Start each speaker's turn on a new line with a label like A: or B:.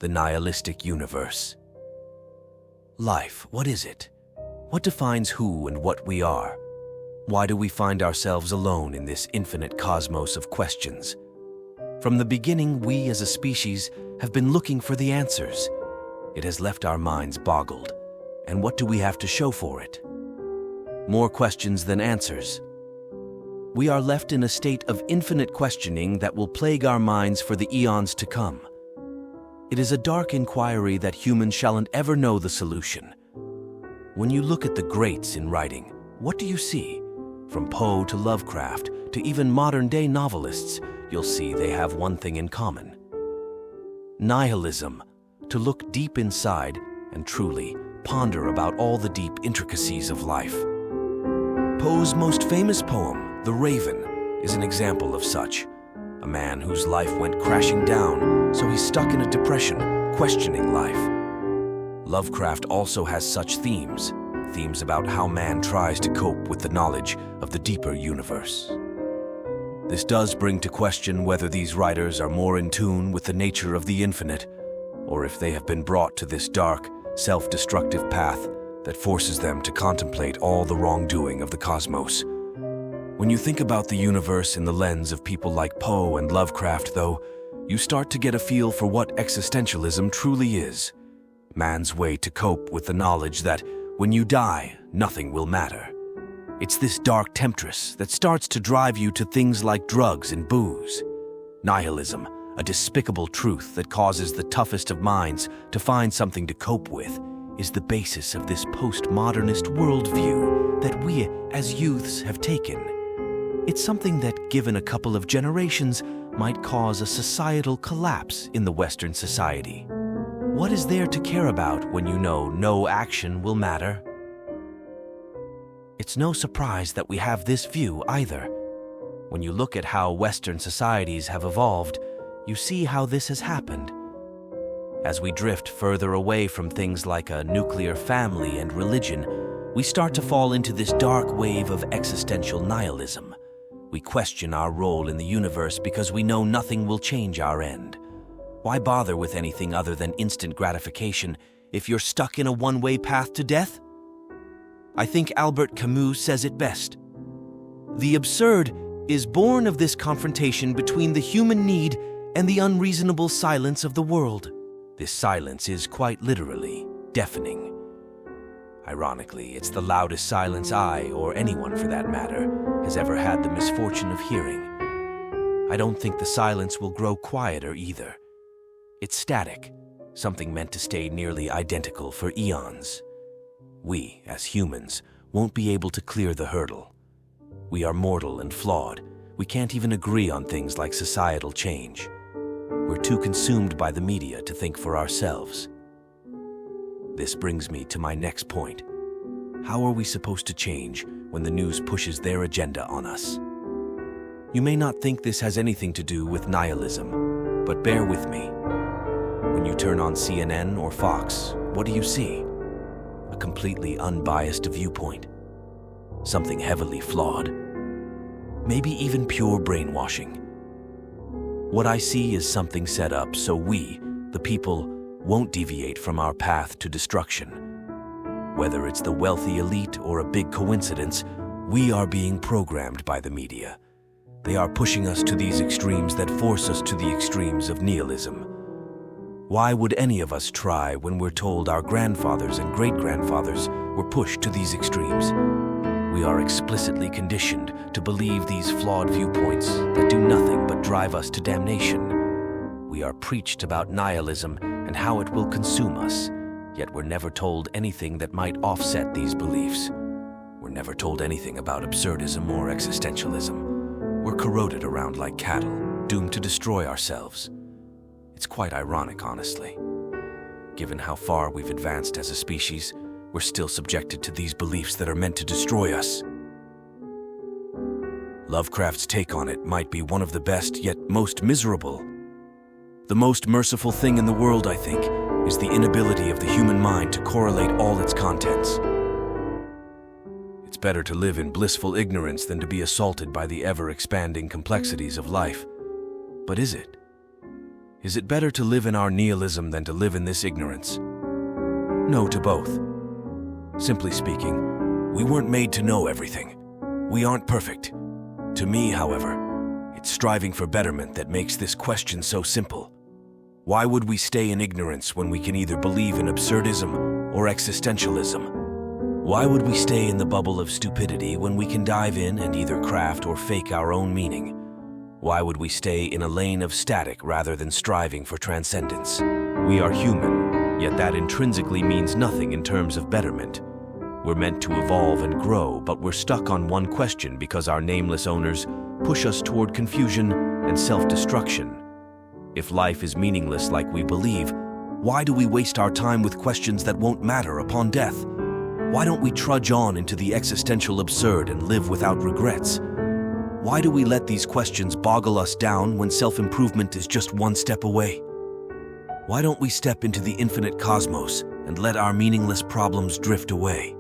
A: The Nihilistic Universe. Life, what is it? What defines who and what we are? Why do we find ourselves alone in this infinite cosmos of questions? From the beginning, we as a species have been looking for the answers. It has left our minds boggled. And what do we have to show for it? More questions than answers. We are left in a state of infinite questioning that will plague our minds for the eons to come. It is a dark inquiry that humans shalln't ever know the solution. When you look at the greats in writing, what do you see? From Poe to Lovecraft to even modern-day novelists, you'll see they have one thing in common. Nihilism, to look deep inside and truly ponder about all the deep intricacies of life. Poe's most famous poem, The Raven, is an example of such. A man whose life went crashing down, so he's stuck in a depression, questioning life. Lovecraft also has such themes about how man tries to cope with the knowledge of the deeper universe. This does bring to question whether these writers are more in tune with the nature of the infinite, or if they have been brought to this dark, self-destructive path that forces them to contemplate all the wrongdoing of the cosmos. When you think about the universe in the lens of people like Poe and Lovecraft, though, you start to get a feel for what existentialism truly is. Man's way to cope with the knowledge that when you die, nothing will matter. It's this dark temptress that starts to drive you to things like drugs and booze. Nihilism, a despicable truth that causes the toughest of minds to find something to cope with, is the basis of this postmodernist worldview that we as youths have taken. It's something that, given a couple of generations, might cause a societal collapse in the Western society. What is there to care about when you know no action will matter? It's no surprise that we have this view either. When you look at how Western societies have evolved, you see how this has happened. As we drift further away from things like a nuclear family and religion, we start to fall into this dark wave of existential nihilism. We question our role in the universe because we know nothing will change our end. Why bother with anything other than instant gratification if you're stuck in a one-way path to death? I think Albert Camus says it best. The absurd is born of this confrontation between the human need and the unreasonable silence of the world. This silence is quite literally deafening. Ironically, it's the loudest silence I, or anyone for that matter, has ever had the misfortune of hearing. I don't think the silence will grow quieter either. It's static, something meant to stay nearly identical for eons. We, as humans, won't be able to clear the hurdle. We are mortal and flawed. We can't even agree on things like societal change. We're too consumed by the media to think for ourselves. This brings me to my next point. How are we supposed to change when the news pushes their agenda on us? You may not think this has anything to do with nihilism, but bear with me. When you turn on CNN or Fox, what do you see? A completely unbiased viewpoint. Something heavily flawed. Maybe even pure brainwashing. What I see is something set up so we, the people, won't deviate from our path to destruction. Whether it's the wealthy elite or a big coincidence, we are being programmed by the media. They are pushing us to these extremes that force us to the extremes of nihilism. Why would any of us try when we're told our grandfathers and great-grandfathers were pushed to these extremes? We are explicitly conditioned to believe these flawed viewpoints that do nothing but drive us to damnation. We are preached about nihilism and how it will consume us, yet we're never told anything that might offset these beliefs. We're never told anything about absurdism or existentialism. We're corroded around like cattle, doomed to destroy ourselves. It's quite ironic, honestly. Given how far we've advanced as a species, we're still subjected to these beliefs that are meant to destroy us. Lovecraft's take on it might be one of the best, yet most miserable. The most merciful thing in the world, I think, is the inability of the human mind to correlate all its contents. It's better to live in blissful ignorance than to be assaulted by the ever-expanding complexities of life. But is it? Is it better to live in our nihilism than to live in this ignorance? No to both. Simply speaking, we weren't made to know everything. We aren't perfect. To me, however, it's striving for betterment that makes this question so simple. Why would we stay in ignorance when we can either believe in absurdism or existentialism? Why would we stay in the bubble of stupidity when we can dive in and either craft or fake our own meaning? Why would we stay in a lane of static rather than striving for transcendence? We are human, yet that intrinsically means nothing in terms of betterment. We're meant to evolve and grow, but we're stuck on one question because our nameless owners push us toward confusion and self-destruction. If life is meaningless like we believe, why do we waste our time with questions that won't matter upon death? Why don't we trudge on into the existential absurd and live without regrets? Why do we let these questions boggle us down when self-improvement is just one step away? Why don't we step into the infinite cosmos and let our meaningless problems drift away?